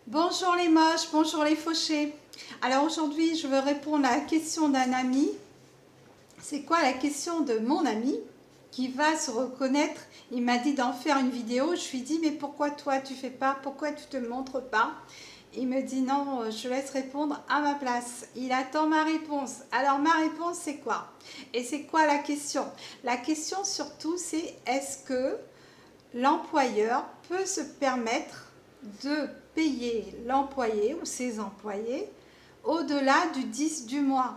Bonjour les moches, bonjour les fauchés. Alors aujourd'hui, je veux répondre à la question d'un ami. C'est quoi la question de mon ami qui va se reconnaître? Il m'a dit d'en faire une vidéo. Je lui ai dit, mais pourquoi toi tu fais pas? Pourquoi tu te montres pas? Il me dit non, je laisse répondre à ma place. Il attend ma réponse. Alors ma réponse c'est quoi? Et c'est quoi la question? La question surtout c'est est-ce que l'employeur peut se permettre de payer l'employé ou ses employés au-delà du 10 du mois?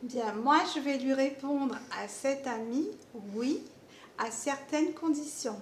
Bien, moi je vais lui répondre à cet ami, oui, à certaines conditions.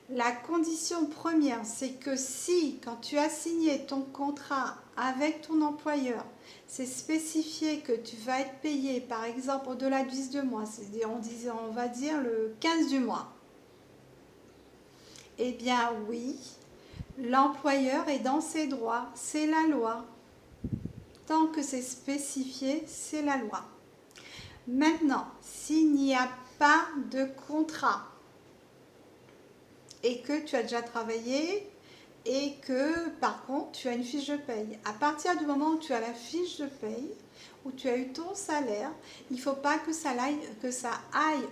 La condition première, c'est que si, quand tu as signé ton contrat avec ton employeur, c'est spécifié que tu vas être payé, par exemple, au-delà du 10 du mois, c'est-à-dire on va dire le 15 du mois, eh bien oui, l'employeur est dans ses droits, c'est la loi. Tant que c'est spécifié, c'est la loi. Maintenant, s'il n'y a pas de contrat et que tu as déjà travaillé et que par contre tu as une fiche de paye, à partir du moment où tu as la fiche de paye, où tu as eu ton salaire, il ne faut pas que ça aille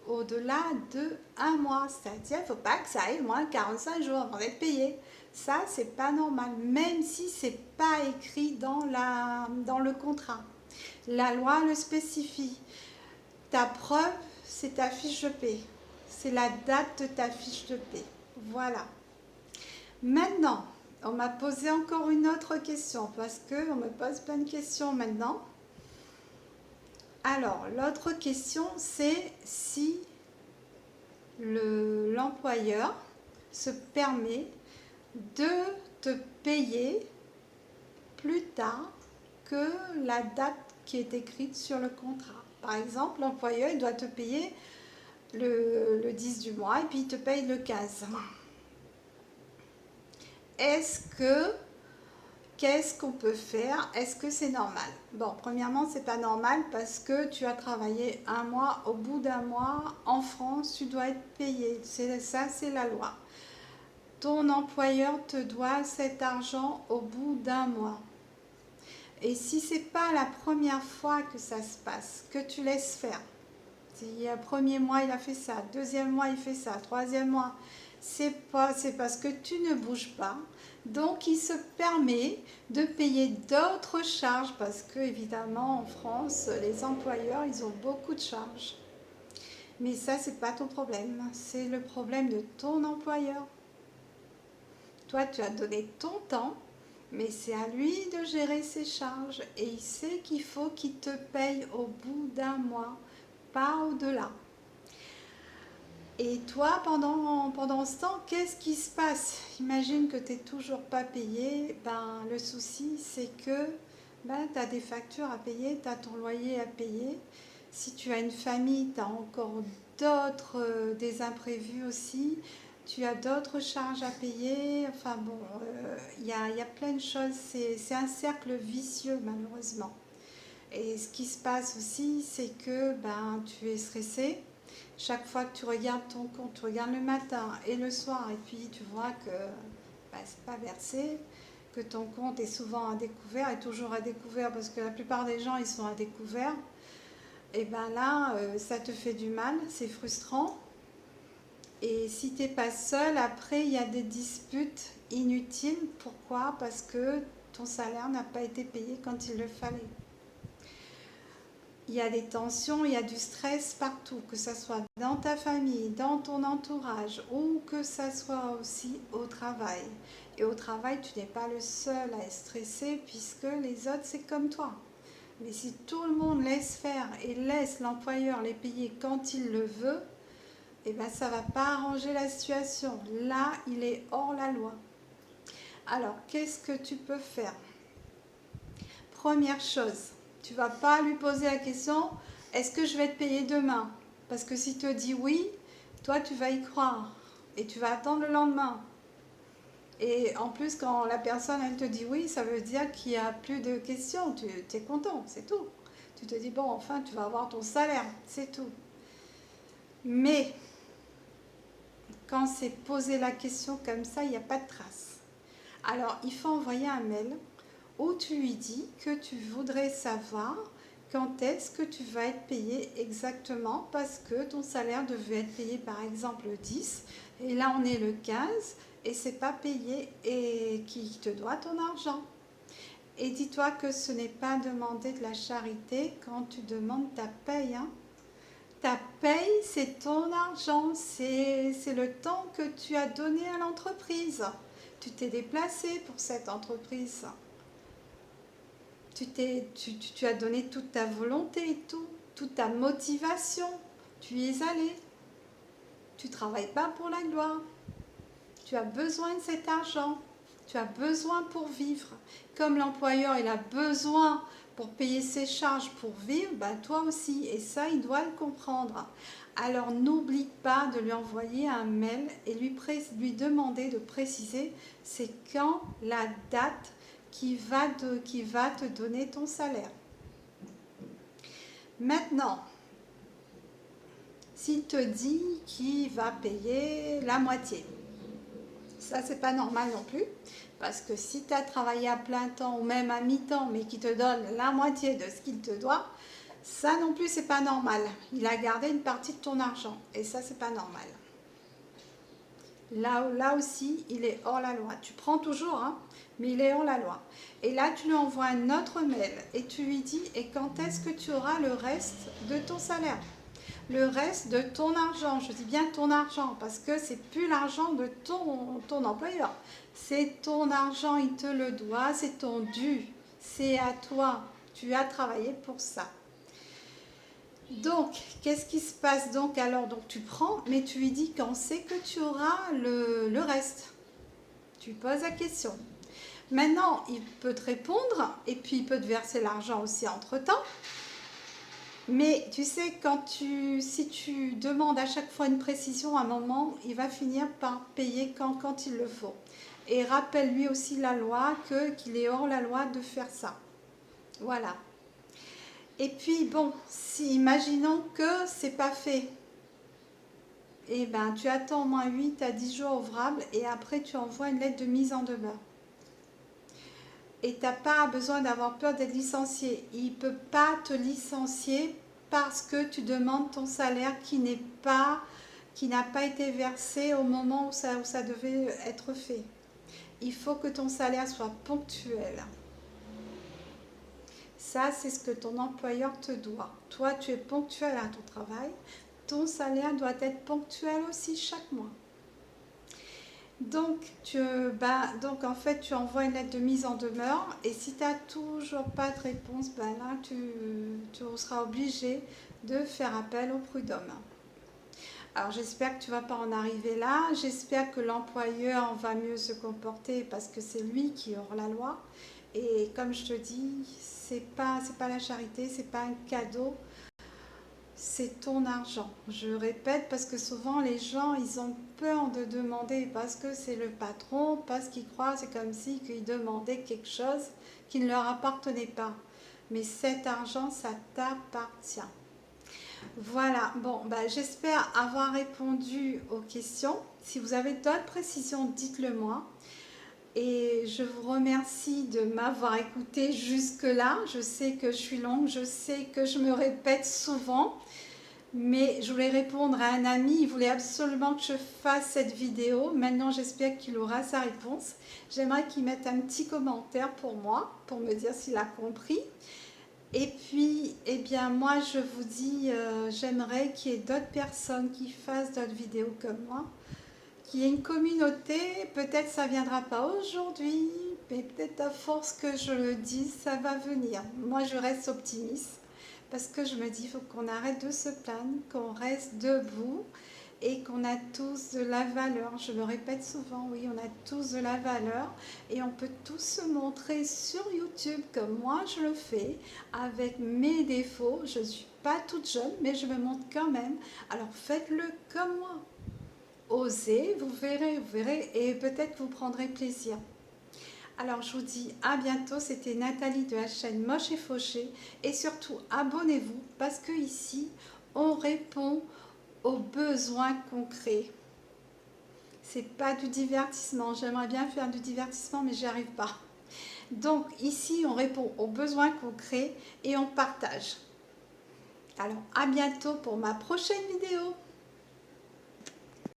au-delà de un mois. C'est-à-dire, il ne faut pas que ça aille moins de 45 jours avant d'être payé. Ça, c'est pas normal, même si c'est pas écrit dans le contrat. La loi le spécifie. Ta preuve, c'est ta fiche de paie. C'est la date de ta fiche de paie. Voilà. Maintenant, on m'a posé encore une autre question parce qu'on me pose plein de questions maintenant. Alors, l'autre question, c'est si l'employeur se permet de te payer plus tard que la date qui est écrite sur le contrat. Par exemple, l'employeur il doit te payer le 10 du mois et puis il te paye le 15. Qu'est-ce qu'on peut faire? Est-ce que c'est normal? Bon, premièrement, c'est pas normal parce que tu as travaillé un mois. Au bout d'un mois, en France, tu dois être payé. Ça, c'est la loi. Ton employeur te doit cet argent au bout d'un mois. Et si c'est pas la première fois que ça se passe, que tu laisses faire, si le premier mois il a fait ça, deuxième mois il fait ça, troisième mois, c'est parce que tu ne bouges pas. Donc il se permet de payer d'autres charges parce que évidemment en France les employeurs ils ont beaucoup de charges. Mais ça c'est pas ton problème, c'est le problème de ton employeur. Toi tu as donné ton temps, mais c'est à lui de gérer ses charges et il sait qu'il faut qu'il te paye au bout d'un mois, pas au-delà. Et toi, pendant ce temps, qu'est-ce qui se passe? Imagine que tu n'es toujours pas payé. Ben, le souci, c'est que tu as des factures à payer, tu as ton loyer à payer. Si tu as une famille, tu as encore des imprévus aussi. Tu as d'autres charges à payer. Enfin bon, y a plein de choses. C'est un cercle vicieux, malheureusement. Et ce qui se passe aussi, c'est que tu es stressé. Chaque fois que tu regardes ton compte, tu regardes le matin et le soir, et puis tu vois que c'est pas versé, que ton compte est souvent à découvert, et toujours à découvert, parce que la plupart des gens, ils sont à découvert. Et ben là, ça te fait du mal, c'est frustrant. Et si tu n'es pas seul, après, il y a des disputes inutiles. Pourquoi? Parce que ton salaire n'a pas été payé quand il le fallait. Il y a des tensions, il y a du stress partout, que ce soit dans ta famille, dans ton entourage ou que ce soit aussi au travail. Et au travail, tu n'es pas le seul à être stressé puisque les autres, c'est comme toi. Mais si tout le monde laisse faire et laisse l'employeur les payer quand il le veut, eh ben, ça ne va pas arranger la situation. Là, il est hors la loi. Alors, qu'est-ce que tu peux faire? Première chose, tu vas pas lui poser la question est-ce que je vais te payer demain? Parce que s'il te dit oui, toi tu vas y croire et tu vas attendre le lendemain. Et en plus, quand la personne elle te dit oui, ça veut dire qu'il n'y a plus de questions. Tu es content, c'est tout. Tu te dis bon, enfin tu vas avoir ton salaire, c'est tout. Mais quand c'est poser la question comme ça, il n'y a pas de trace. Alors, il faut envoyer un mail où tu lui dis que tu voudrais savoir quand est-ce que tu vas être payé exactement, parce que ton salaire devait être payé par exemple le 10 et là on est le 15 et c'est pas payé et qui te doit ton argent. Et dis-toi que ce n'est pas demander de la charité quand tu demandes ta paye, hein. Ta paye, c'est ton argent, c'est le temps que tu as donné à l'entreprise. Tu t'es déplacé pour cette entreprise. Tu as donné toute ta volonté et tout, toute ta motivation. Tu y es allé. Tu ne travailles pas pour la gloire. Tu as besoin de cet argent. Tu as besoin pour vivre. Comme l'employeur, il a besoin pour payer ses charges pour vivre, ben toi aussi. Et ça, il doit le comprendre. Alors, n'oublie pas de lui envoyer un mail et lui demander de préciser c'est quand la date qui va te donner ton salaire. Maintenant, s'il te dit qu'il va payer la moitié, ça c'est pas normal non plus, parce que si tu as travaillé à plein temps ou même à mi-temps, mais qu'il te donne la moitié de ce qu'il te doit, ça non plus c'est pas normal. Il a gardé une partie de ton argent et ça c'est pas normal. Là aussi, il est hors la loi. Tu prends toujours, hein, mais il est hors la loi. Et là, tu lui envoies un autre mail et tu lui dis, et quand est-ce que tu auras le reste de ton salaire? Le reste de ton argent, je dis bien ton argent, parce que c'est plus l'argent de ton employeur. C'est ton argent, il te le doit, c'est ton dû, c'est à toi. Tu as travaillé pour ça. Donc, qu'est-ce qui se passe donc alors? Donc, tu prends, mais tu lui dis quand c'est que tu auras le reste. Tu poses la question. Maintenant, il peut te répondre et puis il peut te verser l'argent aussi entre-temps. Mais tu sais, si tu demandes à chaque fois une précision, à un moment, il va finir par payer quand il le faut. Et rappelle-lui aussi la loi, qu'il est hors la loi de faire ça. Voilà. Et puis bon, imaginons que c'est pas fait, et ben tu attends au moins 8 à 10 jours ouvrables et après tu envoies une lettre de mise en demeure. Et tu n'as pas besoin d'avoir peur d'être licencié. Il ne peut pas te licencier parce que tu demandes ton salaire qui n'a pas été versé au moment où ça devait être fait. Il faut que ton salaire soit ponctuel. Ça, c'est ce que ton employeur te doit. Toi, tu es ponctuel à ton travail. Ton salaire doit être ponctuel aussi chaque mois. Donc, en fait, tu envoies une lettre de mise en demeure et si tu n'as toujours pas de réponse, ben là, tu seras obligé de faire appel au prud'homme. Alors, j'espère que tu ne vas pas en arriver là. J'espère que l'employeur va mieux se comporter parce que c'est lui qui aura la loi. Et comme je te dis, c'est pas la charité, c'est pas un cadeau, c'est ton argent. Je répète parce que souvent les gens, ils ont peur de demander parce que c'est le patron, parce qu'ils croient, c'est comme si qu'ils demandaient quelque chose qui ne leur appartenait pas. Mais cet argent, ça t'appartient. Voilà, bon, j'espère avoir répondu aux questions. Si vous avez d'autres précisions, dites-le moi. Et je vous remercie de m'avoir écouté jusque-là. Je sais que je suis longue, je sais que je me répète souvent, mais je voulais répondre à un ami, il voulait absolument que je fasse cette vidéo. Maintenant, j'espère qu'il aura sa réponse. J'aimerais qu'il mette un petit commentaire pour moi, pour me dire s'il a compris. Et puis, eh bien, moi, je vous dis, j'aimerais qu'il y ait d'autres personnes qui fassent d'autres vidéos comme moi, qu'il y ait une communauté. Peut-être ça ne viendra pas aujourd'hui, mais peut-être à force que je le dise, ça va venir. Moi, je reste optimiste parce que je me dis, il faut qu'on arrête de se plaindre, qu'on reste debout et qu'on a tous de la valeur. Je le répète souvent, oui, on a tous de la valeur et on peut tous se montrer sur YouTube comme moi je le fais avec mes défauts. Je ne suis pas toute jeune, mais je me montre quand même. Alors faites-le comme moi. Osez, vous verrez, et peut-être vous prendrez plaisir. Alors je vous dis à bientôt, c'était Nathalie de la chaîne Moche et Fauché et surtout abonnez-vous parce que ici on répond aux besoins concrets. c'est pas du divertissement. J'aimerais bien faire du divertissement, mais j'y arrive pas. Donc ici, on répond aux besoins concrets et on partage. Alors à bientôt pour ma prochaine vidéo.